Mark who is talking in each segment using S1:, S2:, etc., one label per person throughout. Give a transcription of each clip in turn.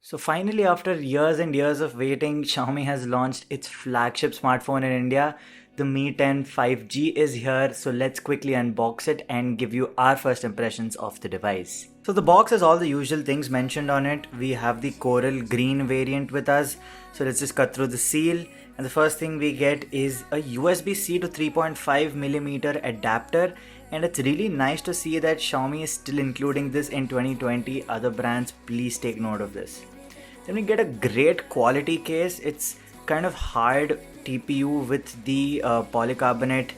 S1: So finally, after years and years of waiting, Xiaomi has launched its flagship smartphone in India. The Mi 10 5G is here, so let's quickly unbox it and give you our first impressions of the device. So the box has all the usual things mentioned on it. We have the coral green variant with us. So let's just cut through the seal. And the first thing we get is a USB-C to 3.5mm adapter. And it's really nice to see that Xiaomi is still including this in 2020. Other brands, please take note of this. Then we get a great quality case. It's kind of hard TPU with the polycarbonate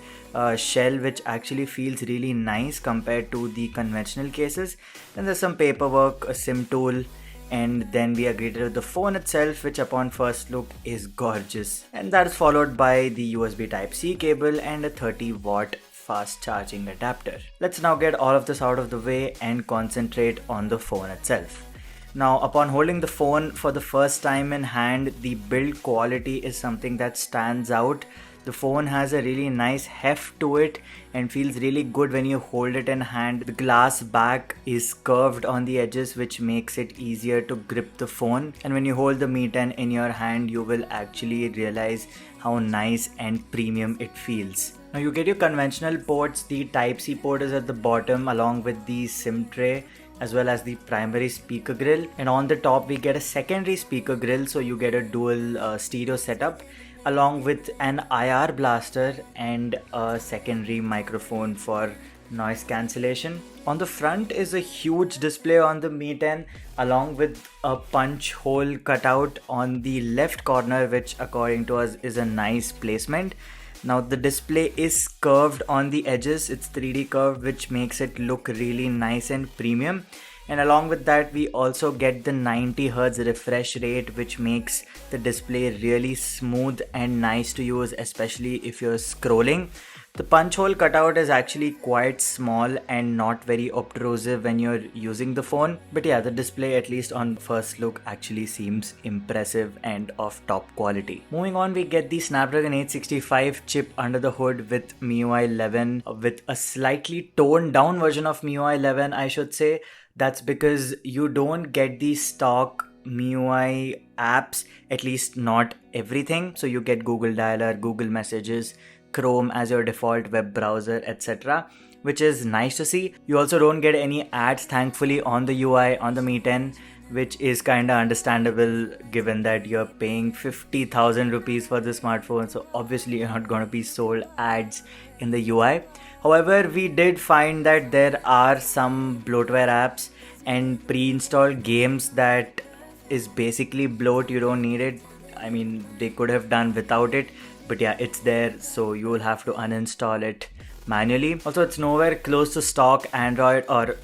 S1: shell, which actually feels really nice compared to the conventional cases. Then there's some paperwork, a SIM tool, and then we are greeted with the phone itself, which upon first look is gorgeous. And that is followed by the USB Type-C cable and a 30-watt fast charging adapter. Let's now get all of this out of the way and concentrate on the phone itself. Now, upon holding the phone for the first time in hand, the build quality is something that stands out. The phone has a really nice heft to it and feels really good when you hold it in hand. The glass back is curved on the edges, which makes it easier to grip the phone. And when you hold the Mi 10 in your hand, you will actually realize how nice and premium it feels. Now you get your conventional ports. The Type-C port is at the bottom along with the SIM tray, as well as the primary speaker grill, and on the top we get a secondary speaker grill, so you get a dual stereo setup along with an IR blaster and a secondary microphone for noise cancellation. On the front is a huge display on the Mi 10 along with a punch hole cutout on the left corner, which according to us is a nice placement. Now the display is curved on the edges, it's 3D curved, which makes it look really nice and premium. And along with that we also get the 90Hz refresh rate, which makes the display really smooth and nice to use, especially if you're scrolling. The punch hole cutout is actually quite small and not very obtrusive when you're using the phone. But yeah, the display, at least on first look, actually seems impressive and of top quality. Moving on, we get the Snapdragon 865 chip under the hood with MIUI 11, with a slightly toned down version of MIUI 11, I should say. That's because you don't get the stock MIUI apps, at least not everything. So you get Google Dialer, Google Messages, Chrome as your default web browser, etc., which is nice to see. You also don't get any ads, thankfully, on the UI on the Mi 10, which is kinda understandable given that you're paying 50,000 rupees for the smartphone, so obviously you're not gonna be sold ads in the UI. However, we did find that there are some bloatware apps and pre-installed games that is basically bloat. You don't need it. I mean, they could have done without it, but yeah, it's there, so you will have to uninstall it manually. Also, it's nowhere close to stock Android or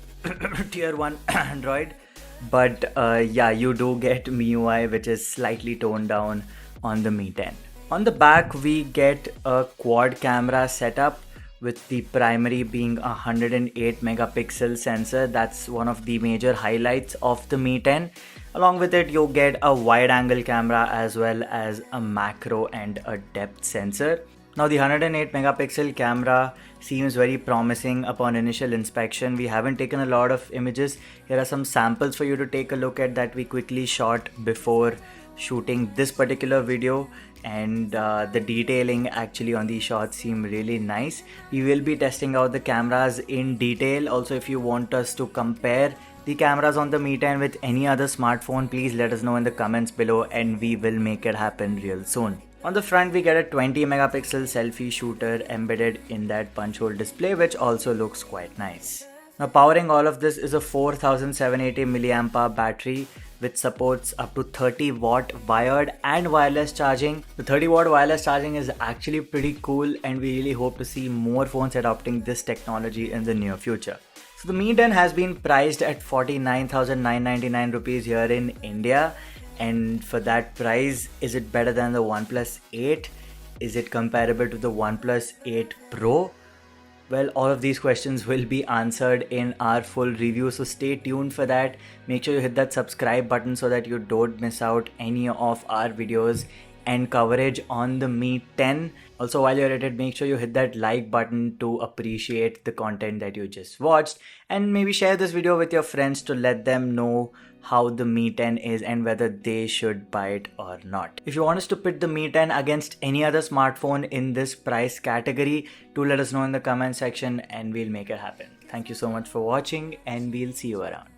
S1: tier 1 Android, but yeah, you do get MIUI, which is slightly toned down on the Mi 10. On the back, we get a quad camera setup, with the primary being a 108 megapixel sensor. That's one of the major highlights of the Mi 10. Along with it, you get a wide angle camera as well as a macro and a depth sensor. Now the 108 megapixel camera seems very promising upon initial inspection. We haven't taken a lot of images. Here are some samples for you to take a look at that we quickly shot before shooting this particular video, and the detailing actually on these shots seem really nice. We will be testing out the cameras in detail. Also, if you want us to compare the cameras on the Mi 10 with any other smartphone, please let us know in the comments below and we will make it happen real soon. On the front, we get a 20 megapixel selfie shooter embedded in that punch hole display, which also looks quite nice. Now, powering all of this is a 4780 mAh battery, which supports up to 30 watt wired and wireless charging. The 30 watt wireless charging is actually pretty cool, and we really hope to see more phones adopting this technology in the near future. So the Mi 10 has been priced at 49,999 rupees here in India, and for that price, is it better than the OnePlus 8? Is it comparable to the OnePlus 8 Pro? Well, all of these questions will be answered in our full review, so stay tuned for that. Make sure you hit that subscribe button so that you don't miss out any of our videos and coverage on the Mi 10. Also, while you're at it, make sure you hit that like button to appreciate the content that you just watched, and maybe share this video with your friends to let them know how the Mi 10 is and whether they should buy it or not. If you want us to pit the Mi 10 against any other smartphone in this price category, do let us know in the comment section and we'll make it happen. Thank you so much for watching, and we'll see you around.